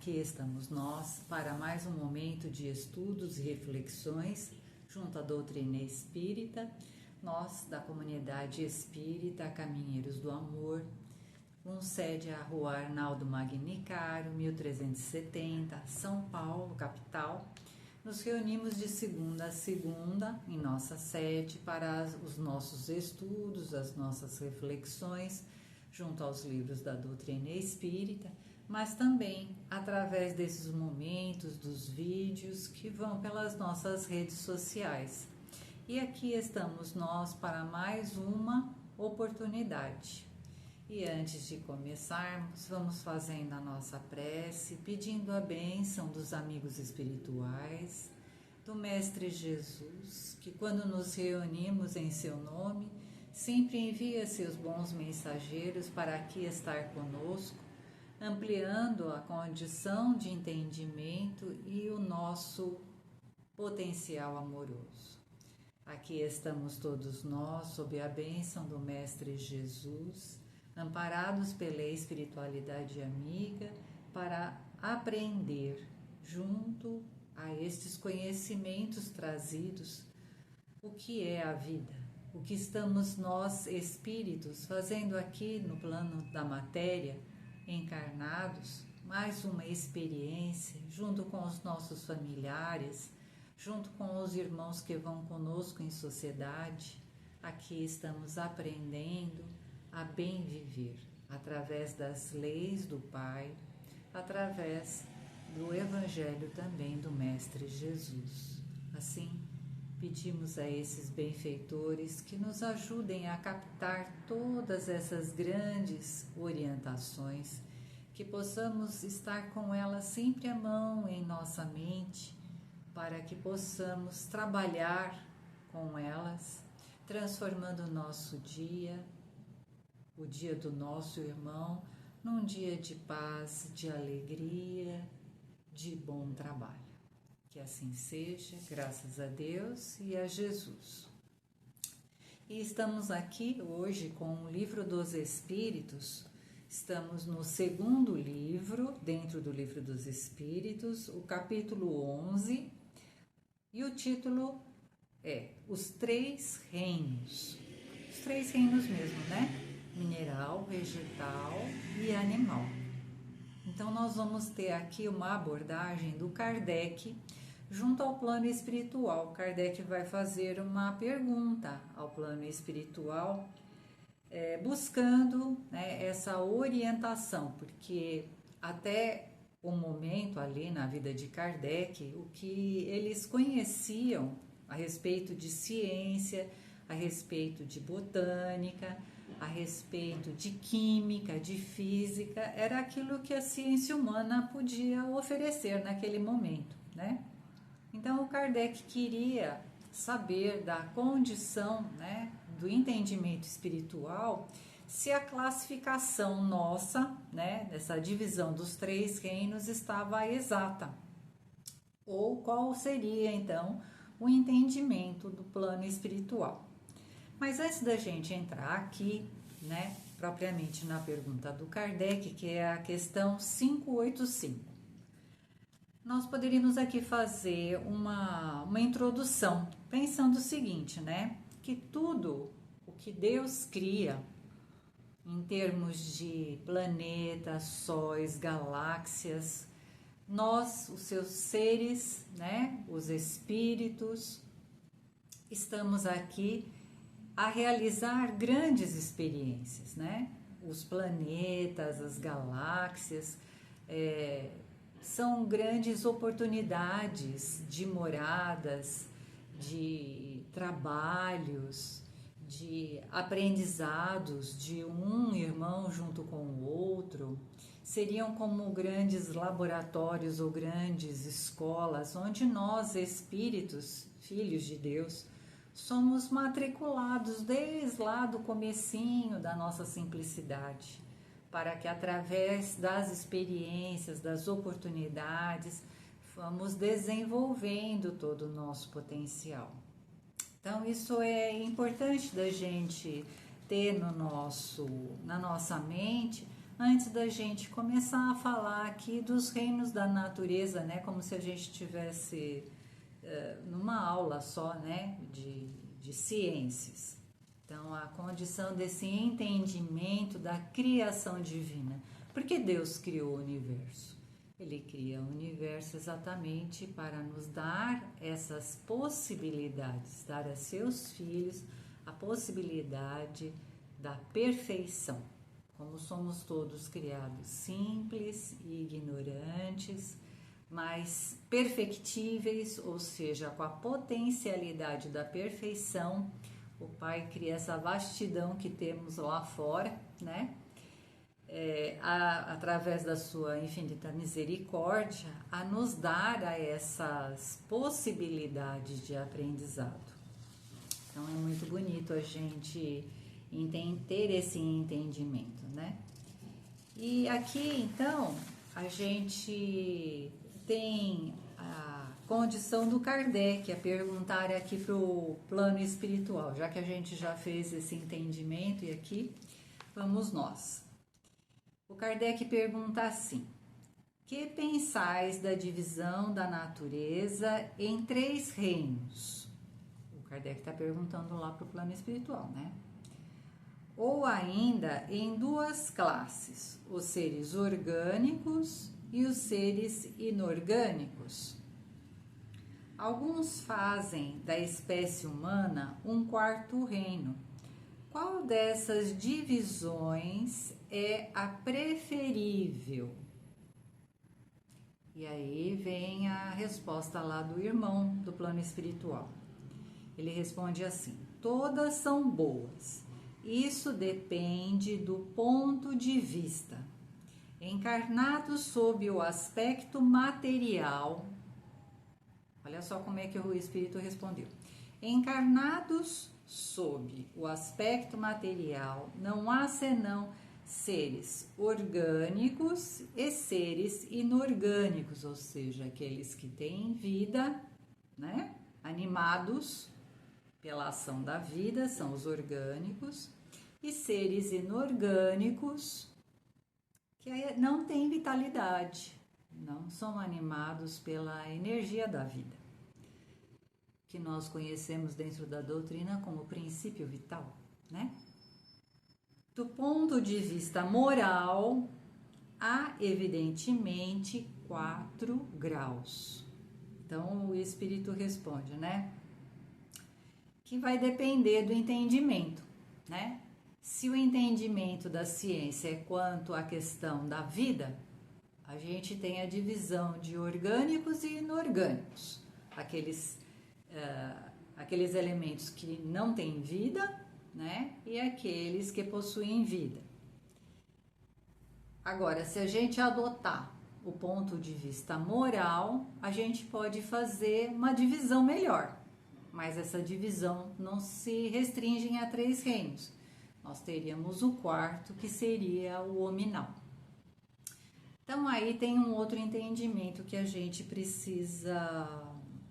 Aqui estamos nós para mais um momento de estudos e reflexões junto à doutrina espírita, nós da comunidade espírita Caminheiros do Amor, com sede à Rua Arnaldo Magnicário, 1370, São Paulo, capital. Nos reunimos de segunda a segunda em nossa sede para os nossos estudos, as nossas reflexões junto aos livros da doutrina espírita, mas também através desses momentos, dos vídeos que vão pelas nossas redes sociais. E aqui estamos nós para mais uma oportunidade. E antes de começarmos, vamos fazendo a nossa prece, pedindo a bênção dos amigos espirituais, do Mestre Jesus, que quando nos reunimos em seu nome, sempre envia seus bons mensageiros para aqui estar conosco, ampliando a condição de entendimento e o nosso potencial amoroso. Aqui estamos todos nós, sob a bênção do Mestre Jesus, amparados pela espiritualidade amiga, para aprender, junto a estes conhecimentos trazidos, o que é a vida, o que estamos nós, espíritos, fazendo aqui no plano da matéria, encarnados, mais uma experiência, junto com os nossos familiares, junto com os irmãos que vão conosco em sociedade. Aqui estamos aprendendo a bem viver, através das leis do Pai, através do Evangelho também do Mestre Jesus. Assim, pedimos a esses benfeitores que nos ajudem a captar todas essas grandes orientações, que possamos estar com elas sempre à mão em nossa mente, para que possamos trabalhar com elas, transformando o nosso dia, o dia do nosso irmão, num dia de paz, de alegria, de bom trabalho. Que assim seja, graças a Deus e a Jesus. E estamos aqui hoje com o Livro dos Espíritos. Estamos no segundo livro, dentro do Livro dos Espíritos, o capítulo 11, e o título é Os Três Reinos. Os três reinos mesmo, né? Mineral, vegetal e animal. Então nós vamos ter aqui uma abordagem do Kardec junto ao plano espiritual. Kardec vai fazer uma pergunta ao plano espiritual, buscando, né, essa orientação, porque até o momento ali na vida de Kardec, o que eles conheciam a respeito de ciência, a respeito de botânica, a respeito de química, de física, era aquilo que a ciência humana podia oferecer naquele momento, né? Então o Kardec queria saber da condição, né, do entendimento espiritual, se a classificação nossa, né, dessa divisão dos três reinos estava exata, ou qual seria então o entendimento do plano espiritual. Mas antes da gente entrar aqui, né, propriamente na pergunta do Kardec, que é a questão 585, nós poderíamos aqui fazer uma introdução, pensando o seguinte, né, que tudo o que Deus cria, em termos de planetas, sóis, galáxias, nós, os seus seres, né, os espíritos, estamos aqui a realizar grandes experiências, né? Os planetas, as galáxias, são grandes oportunidades de moradas, de trabalhos, de aprendizados de um irmão junto com o outro. Seriam como grandes laboratórios ou grandes escolas, onde nós, espíritos, filhos de Deus, somos matriculados desde lá do comecinho da nossa simplicidade, para que através das experiências, das oportunidades, vamos desenvolvendo todo o nosso potencial. Então isso é importante da gente ter na nossa mente, antes da gente começar a falar aqui dos reinos da natureza, né? Como se a gente estivesse numa aula só, né? De ciências. Então, a condição desse entendimento da criação divina. Por que Deus criou o universo? Ele cria o universo exatamente para nos dar essas possibilidades, dar a seus filhos a possibilidade da perfeição. Como somos todos criados simples e ignorantes, mas perfectíveis, ou seja, com a potencialidade da perfeição, o Pai cria essa vastidão que temos lá fora, né? Através da sua infinita misericórdia, a nos dar essas possibilidades de aprendizado. Então é muito bonito a gente ter esse entendimento, né? E aqui então a gente tem a condição do Kardec a perguntar aqui para o plano espiritual, já que a gente já fez esse entendimento, e aqui vamos nós. O Kardec pergunta assim: que pensais da divisão da natureza em 3 reinos? O Kardec está perguntando lá para o plano espiritual, né? Ou ainda em 2 classes, os seres orgânicos e os seres inorgânicos. Alguns fazem da espécie humana um 4º reino. Qual dessas divisões é a preferível? E aí vem a resposta lá do irmão do plano espiritual. Ele responde assim: todas são boas. Isso depende do ponto de vista. Encarnados sob o aspecto material, olha só como é que o Espírito respondeu. Encarnados sob o aspecto material, não há senão seres orgânicos e seres inorgânicos, ou seja, aqueles que têm vida, né? Animados pela ação da vida, são os orgânicos, e seres inorgânicos que não têm vitalidade, não são animados pela energia da vida, que nós conhecemos dentro da doutrina como princípio vital, né? Do ponto de vista moral, há evidentemente 4 graus. Então o Espírito responde, né? Que vai depender do entendimento, né? Se o entendimento da ciência é quanto à questão da vida, a gente tem a divisão de orgânicos e inorgânicos, aqueles elementos que não têm vida, né? E aqueles que possuem vida. Agora, se a gente adotar o ponto de vista moral, a gente pode fazer uma divisão melhor, mas essa divisão não se restringe a 3 reinos. Nós teríamos o 4º, que seria o hominal. Então aí tem um outro entendimento que a gente precisa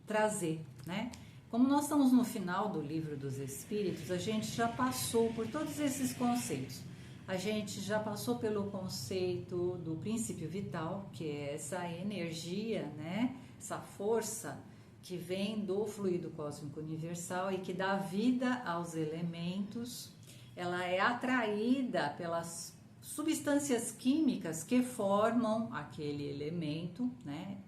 trazer, né? Como nós estamos no final do Livro dos Espíritos, a gente já passou por todos esses conceitos. A gente já passou pelo conceito do princípio vital, que é essa energia, né? Essa força que vem do fluido cósmico universal e que dá vida aos elementos. Ela é atraída pelas substâncias químicas que formam aquele elemento, né?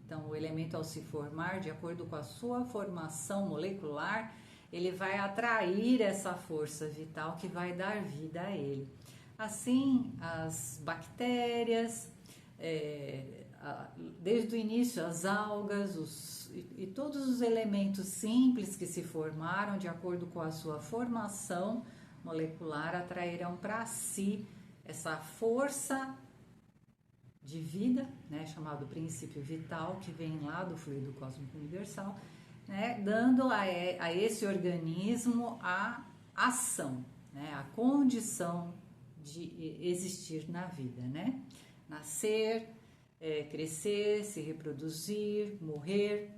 Então, o elemento, ao se formar, de acordo com a sua formação molecular, ele vai atrair essa força vital que vai dar vida a ele. Assim, as bactérias, desde o início, as algas e todos os elementos simples que se formaram de acordo com a sua formação molecular atrairão para si essa força de vida, né, chamado princípio vital, que vem lá do fluido cósmico universal, né, dando a esse organismo a ação, né, a condição de existir na vida, né, nascer, crescer, se reproduzir, morrer.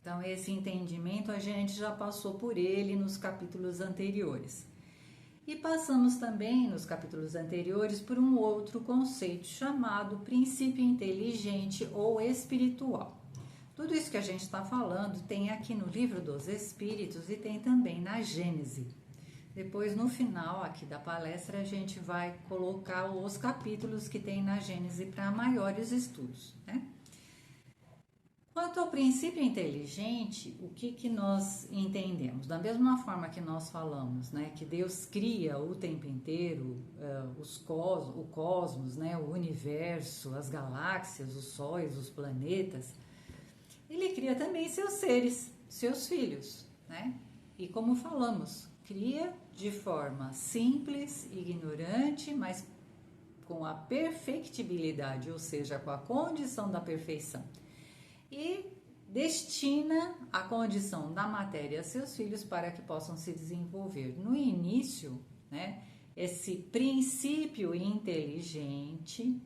Então, esse entendimento a gente já passou por ele nos capítulos anteriores. E passamos também, nos capítulos anteriores, por um outro conceito chamado princípio inteligente ou espiritual. Tudo isso que a gente está falando tem aqui no Livro dos Espíritos e tem também na Gênese. Depois, no final aqui da palestra, a gente vai colocar os capítulos que tem na Gênese para maiores estudos, né? Quanto ao princípio inteligente, o que nós entendemos? Da mesma forma que nós falamos, né, que Deus cria o tempo inteiro o cosmos, né, o universo, as galáxias, os sóis, os planetas, Ele cria também seus seres, seus filhos, né? E como falamos, cria de forma simples, ignorante, mas com a perfectibilidade, ou seja, com a condição da perfeição. E destina a condição da matéria a seus filhos para que possam se desenvolver. No início, né, esse princípio inteligente,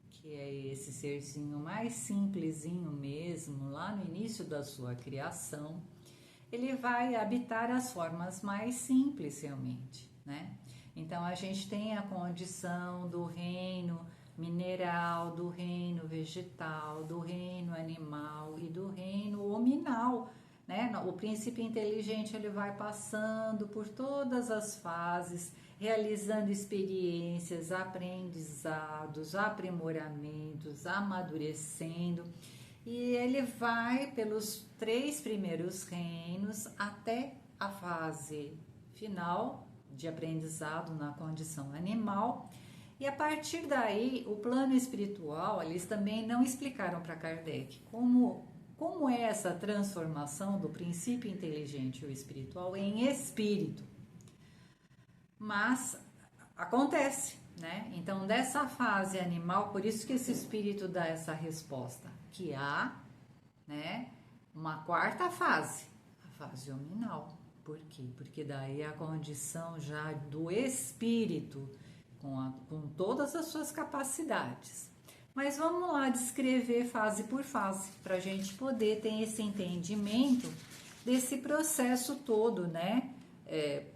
que é esse serzinho mais simplesinho mesmo, lá no início da sua criação, ele vai habitar as formas mais simples realmente, né? Então a gente tem a condição do reino mineral, do reino vegetal, do reino animal e do reino hominal, né? O princípio inteligente ele vai passando por todas as fases, realizando experiências, aprendizados, aprimoramentos, amadurecendo, e ele vai pelos 3 primeiros reinos até a fase final de aprendizado na condição animal. E a partir daí, o plano espiritual, eles também não explicaram para Kardec como é essa transformação do princípio inteligente ou espiritual em espírito. Mas acontece, né? Então, dessa fase animal, por isso que esse espírito dá essa resposta, que há, né, uma quarta fase, a fase hominal. Por quê? Porque daí é a condição já do espírito, com todas as suas capacidades. Mas vamos lá descrever fase por fase, para a gente poder ter esse entendimento desse processo todo, né?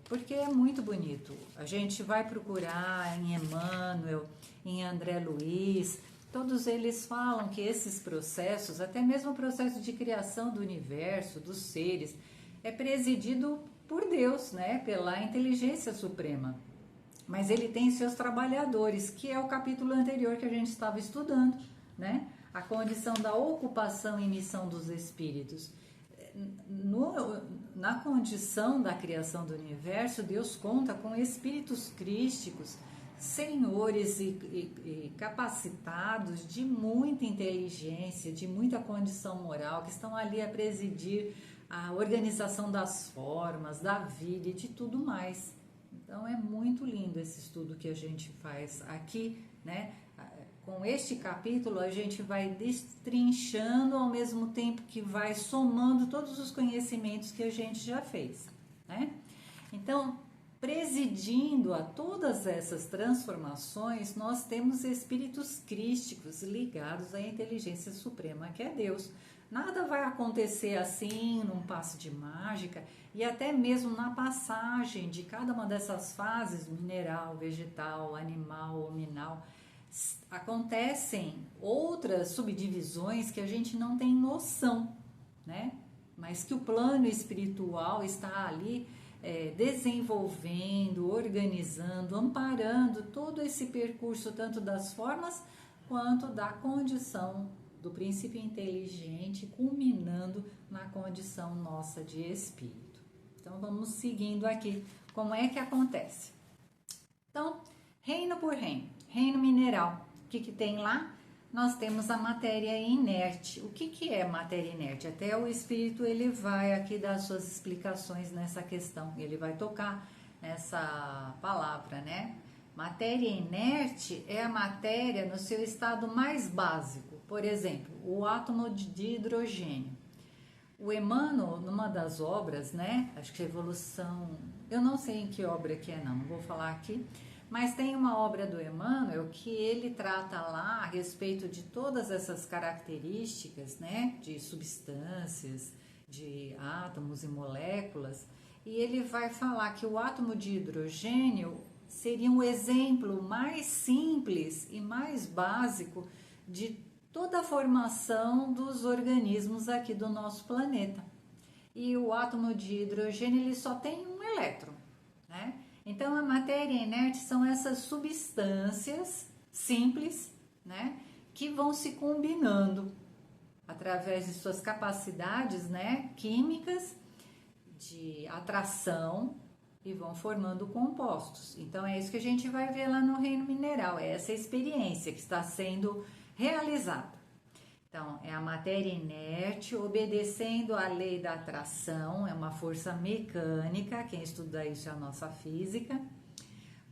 Porque é muito bonito. A gente vai procurar em Emmanuel, em André Luiz, todos eles falam que esses processos, até mesmo o processo de criação do universo, dos seres, é presidido por Deus, né? Pela inteligência suprema. Mas ele tem seus trabalhadores, que é o capítulo anterior que a gente estava estudando, né? A condição da ocupação e missão dos espíritos. Na condição da criação do universo, Deus conta com espíritos crísticos, senhores e capacitados de muita inteligência, de muita condição moral, que estão ali a presidir a organização das formas, da vida e de tudo mais. Então é muito lindo esse estudo que a gente faz aqui, né? Com este capítulo a gente vai destrinchando ao mesmo tempo que vai somando todos os conhecimentos que a gente já fez, né? Então, presidindo a todas essas transformações, nós temos espíritos crísticos ligados à inteligência suprema, que é Deus. Nada vai acontecer assim, num passe de mágica, e até mesmo na passagem de cada uma dessas fases, mineral, vegetal, animal, hominal, acontecem outras subdivisões que a gente não tem noção, né? Mas que o plano espiritual está ali desenvolvendo, organizando, amparando todo esse percurso, tanto das formas quanto da condição do princípio inteligente, culminando na condição nossa de espírito. Então, vamos seguindo aqui como é que acontece. Então, reino por reino. Reino mineral, o que tem lá? Nós temos a matéria inerte. O que é matéria inerte? Até o espírito ele vai aqui dar suas explicações nessa questão. Ele vai tocar nessa palavra, né? Matéria inerte é a matéria no seu estado mais básico. Por exemplo, o átomo de hidrogênio. O Emmanuel, numa das obras, né? Acho que Evolução... Eu não sei em que obra que é, não vou falar aqui. Mas tem uma obra do Emmanuel que ele trata lá a respeito de todas essas características, né? De substâncias, de átomos e moléculas. e ele vai falar que o átomo de hidrogênio seria um exemplo mais simples e mais básico de toda a formação dos organismos aqui do nosso planeta. E o átomo de hidrogênio ele só tem um elétron, né? Então a matéria inerte são essas substâncias simples, né, que vão se combinando através de suas capacidades, né, químicas de atração e vão formando compostos. Então é isso que a gente vai ver lá no reino mineral, é essa experiência que está sendo realizada. Então, é a matéria inerte obedecendo à lei da atração, é uma força mecânica, quem estuda isso é a nossa física.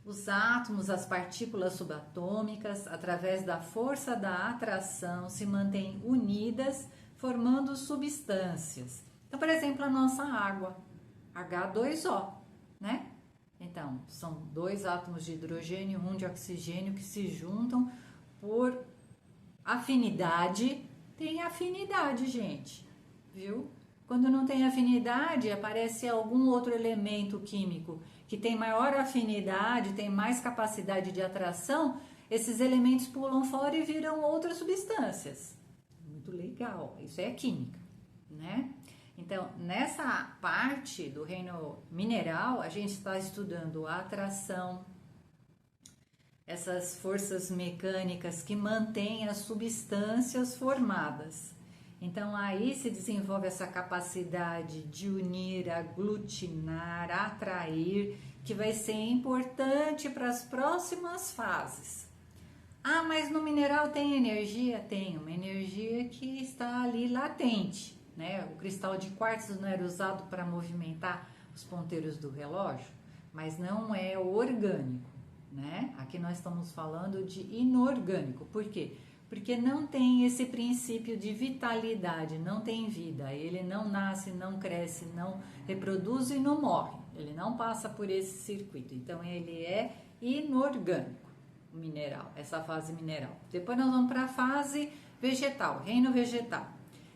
Os átomos, as partículas subatômicas, através da força da atração, se mantêm unidas, formando substâncias. Então, por exemplo, a nossa água, H2O, né? Então, são dois átomos de hidrogênio e um de oxigênio que se juntam por afinidade. Tem afinidade, gente, viu? Quando não tem afinidade, aparece algum outro elemento químico que tem maior afinidade, tem mais capacidade de atração, esses elementos pulam fora e viram outras substâncias. Muito legal, isso é química, né? Então, nessa parte do reino mineral, a gente está estudando a atração, essas forças mecânicas que mantêm as substâncias formadas. Então, aí se desenvolve essa capacidade de unir, aglutinar, atrair, que vai ser importante para as próximas fases. Ah, mas no mineral tem energia? Tem, uma energia que está ali latente, né? O cristal de quartzo não era usado para movimentar os ponteiros do relógio, mas não é orgânico, né? Aqui nós estamos falando de inorgânico. Por quê? Porque não tem esse princípio de vitalidade, não tem vida, ele não nasce, não cresce, não reproduz e não morre, ele não passa por esse circuito, então ele é inorgânico, o mineral, essa fase mineral. Depois nós vamos para a fase vegetal, reino vegetal.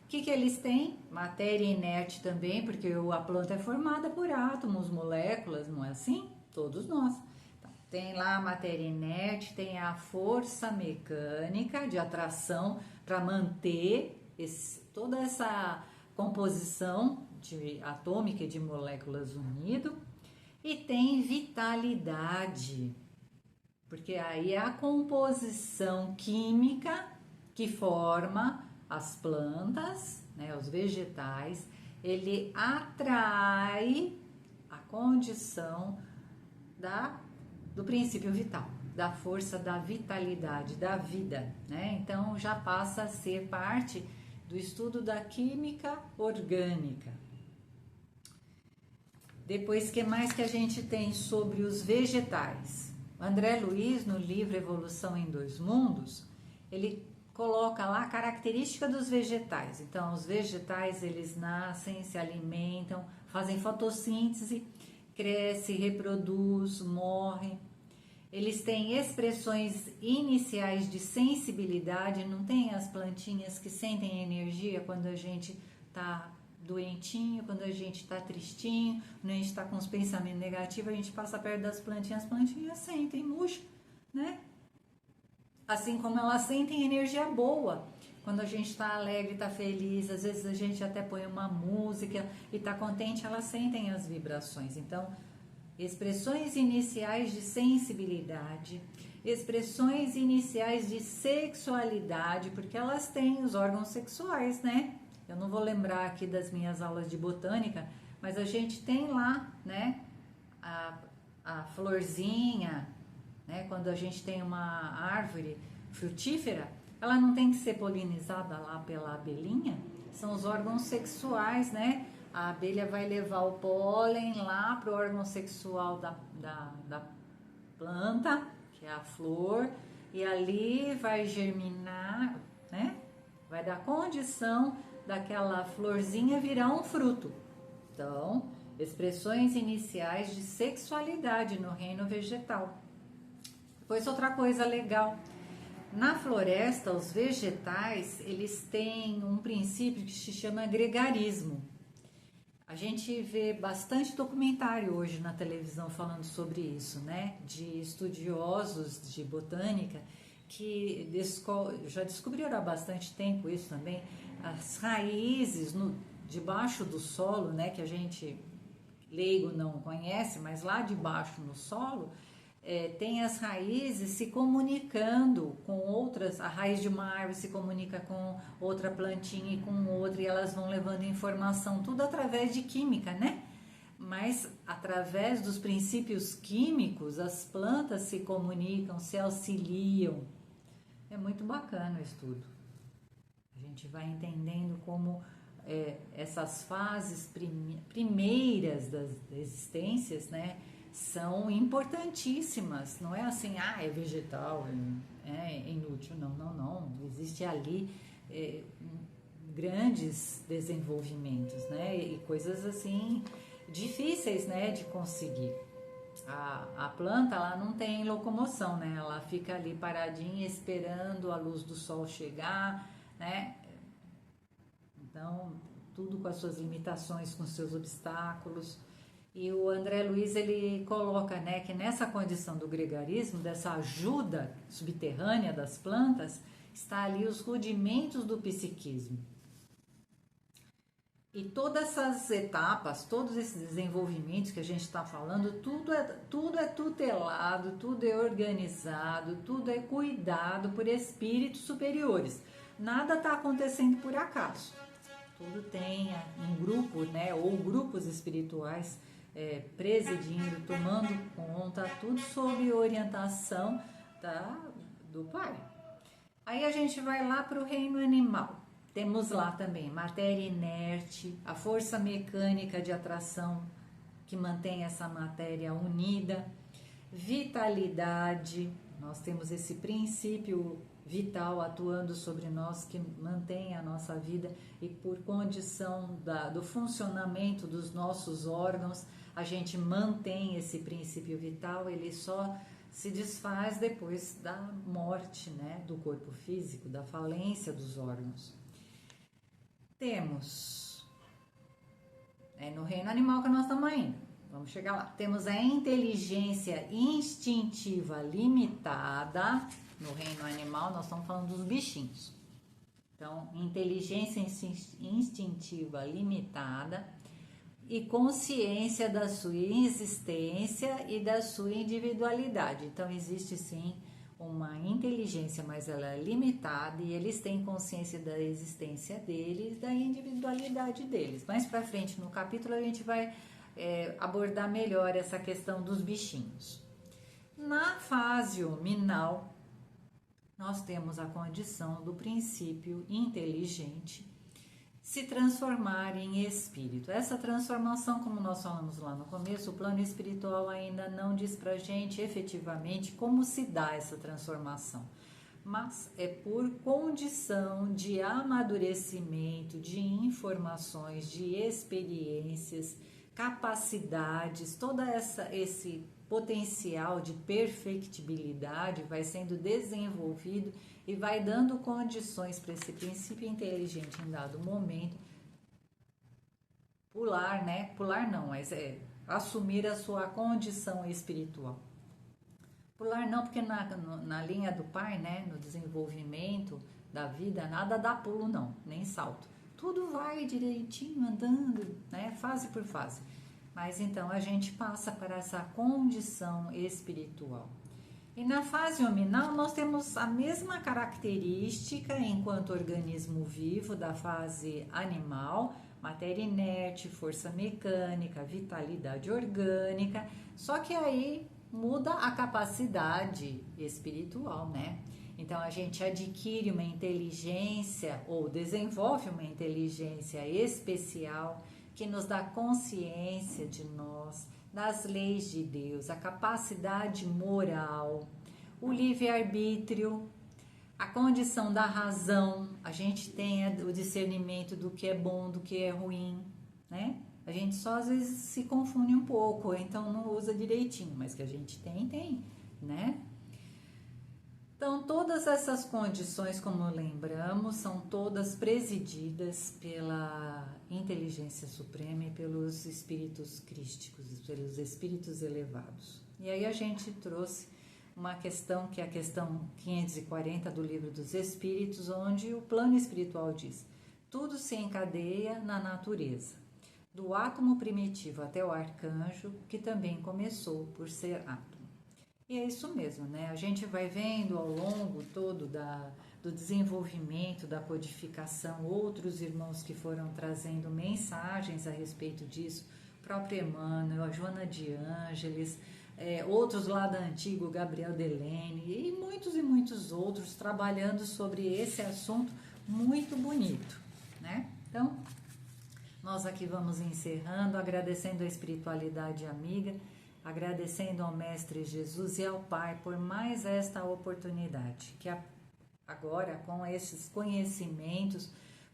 O que eles têm? Matéria inerte também, porque a planta é formada por átomos, moléculas, não é assim? Todos nós. Tem lá a matéria inerte, tem a força mecânica de atração para manter toda essa composição atômica de moléculas unido, e tem vitalidade, porque aí é a composição química que forma as plantas, né, os vegetais, ele atrai a condição do princípio vital, da força da vitalidade, da vida, né? Então já passa a ser parte do estudo da química orgânica. Depois, que mais que a gente tem sobre os vegetais? O André Luiz, no livro Evolução em Dois Mundos, ele coloca lá a característica dos vegetais. Então, os vegetais, eles nascem, se alimentam, fazem fotossíntese, cresce, reproduz, morre. Eles têm expressões iniciais de sensibilidade, não tem as plantinhas que sentem energia quando a gente está doentinho, quando a gente está tristinho, quando a gente está com os pensamentos negativos, a gente passa perto das plantinhas, as plantinhas sentem, murcha, né? Assim como elas sentem energia boa. Quando a gente está alegre, está feliz, às vezes a gente até põe uma música e está contente, elas sentem as vibrações. Então, expressões iniciais de sensibilidade, expressões iniciais de sexualidade, porque elas têm os órgãos sexuais, né? Eu não vou lembrar aqui das minhas aulas de botânica, mas a gente tem lá, né, a florzinha, né? Quando a gente tem uma árvore frutífera, ela não tem que ser polinizada lá pela abelhinha, são os órgãos sexuais, né? A abelha vai levar o pólen lá para o órgão sexual da planta, que é a flor, e ali vai germinar, né? Vai dar condição daquela florzinha virar um fruto. Então, expressões iniciais de sexualidade no reino vegetal. Depois, outra coisa legal. Na floresta, os vegetais, eles têm um princípio que se chama gregarismo. A gente vê bastante documentário hoje na televisão falando sobre isso, né? De estudiosos de botânica que já descobriram há bastante tempo isso também, as raízes debaixo do solo, né? Que a gente leigo não conhece, mas lá debaixo no solo tem as raízes se comunicando com outras, a raiz de uma árvore se comunica com outra plantinha e com outra, e elas vão levando informação, tudo através de química, né? Mas através dos princípios químicos, as plantas se comunicam, se auxiliam. É muito bacana o estudo. A gente vai entendendo como essas fases primeiras das existências, né? São importantíssimas, não é assim, é vegetal, é inútil, não, existe ali grandes desenvolvimentos, né, e coisas assim difíceis, né, de conseguir. A planta, ela não tem locomoção, né, ela fica ali paradinha esperando a luz do sol chegar, né, então tudo com as suas limitações, com seus obstáculos. E o André Luiz, ele coloca, né, que nessa condição do gregarismo, dessa ajuda subterrânea das plantas, está ali os rudimentos do psiquismo. E todas essas etapas, todos esses desenvolvimentos que a gente está falando, tudo é tutelado, tudo é organizado, tudo é cuidado por espíritos superiores. Nada está acontecendo por acaso. Tudo tem um grupo, né, ou grupos espirituais presidindo, tomando conta, tudo sob orientação do Pai. Aí a gente vai lá para o reino animal. Temos lá também matéria inerte, a força mecânica de atração que mantém essa matéria unida, vitalidade, nós temos esse princípio vital atuando sobre nós que mantém a nossa vida, e por condição do funcionamento dos nossos órgãos, a gente mantém esse princípio vital, ele só se desfaz depois da morte, né, do corpo físico, da falência dos órgãos. Temos, no reino animal que nós estamos indo, vamos chegar lá, temos a inteligência instintiva limitada. No reino animal nós estamos falando dos bichinhos. Então, inteligência instintiva limitada e consciência da sua existência e da sua individualidade. Então, existe sim uma inteligência, mas ela é limitada, e eles têm consciência da existência deles, da individualidade deles. Mais para frente no capítulo a gente vai abordar melhor essa questão dos bichinhos. Na fase hominal, nós temos a condição do princípio inteligente se transformar em espírito. Essa transformação, como nós falamos lá no começo, o plano espiritual ainda não diz pra gente efetivamente como se dá essa transformação, mas é por condição de amadurecimento, de informações, de experiências, capacidades, esse potencial de perfectibilidade vai sendo desenvolvido e vai dando condições para esse princípio inteligente em dado momento pular não, mas assumir a sua condição espiritual. Pular não, porque na linha do Pai, né, no desenvolvimento da vida, nada dá pulo não, nem salto. Tudo vai direitinho, andando, né, fase por fase. Mas então a gente passa para essa condição espiritual. E na fase hominal nós temos a mesma característica enquanto organismo vivo da fase animal, matéria inerte, força mecânica, vitalidade orgânica, só que aí muda a capacidade espiritual, né? Então a gente adquire uma inteligência ou desenvolve uma inteligência especial que nos dá consciência de nós, das leis de Deus, a capacidade moral, o livre-arbítrio, a condição da razão. A gente tem o discernimento do que é bom, do que é ruim, né? A gente só às vezes se confunde um pouco, então não usa direitinho, mas que a gente tem, né? Então, todas essas condições, como lembramos, são todas presididas pela inteligência suprema e pelos espíritos crísticos, pelos espíritos elevados. E aí a gente trouxe uma questão que é a questão 540 do Livro dos Espíritos, onde o plano espiritual diz: tudo se encadeia na natureza, do átomo primitivo até o arcanjo, que também começou por ser átomo. E é isso mesmo, né? A gente vai vendo ao longo todo do desenvolvimento, da codificação, outros irmãos que foram trazendo mensagens a respeito disso, o próprio Emmanuel, a Joana de Ângeles, outros lá da antiga, o Gabriel Delene e muitos outros trabalhando sobre esse assunto muito bonito, né? Então, nós aqui vamos encerrando, agradecendo a espiritualidade amiga, agradecendo ao Mestre Jesus e ao Pai por mais esta oportunidade, que agora com esses conhecimentos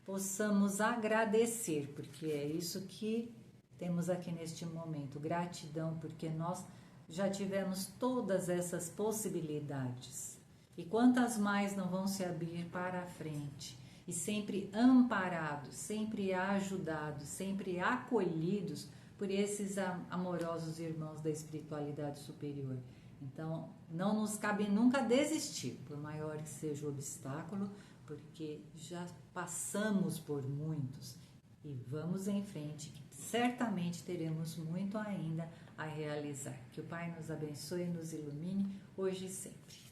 possamos agradecer, porque é isso que temos aqui neste momento, gratidão, porque nós já tivemos todas essas possibilidades, e quantas mais não vão se abrir para a frente, e sempre amparados, sempre ajudados, sempre acolhidos por esses amorosos irmãos da espiritualidade superior. Então, não nos cabe nunca desistir, por maior que seja o obstáculo, porque já passamos por muitos e vamos em frente, que certamente teremos muito ainda a realizar. Que o Pai nos abençoe e nos ilumine hoje e sempre.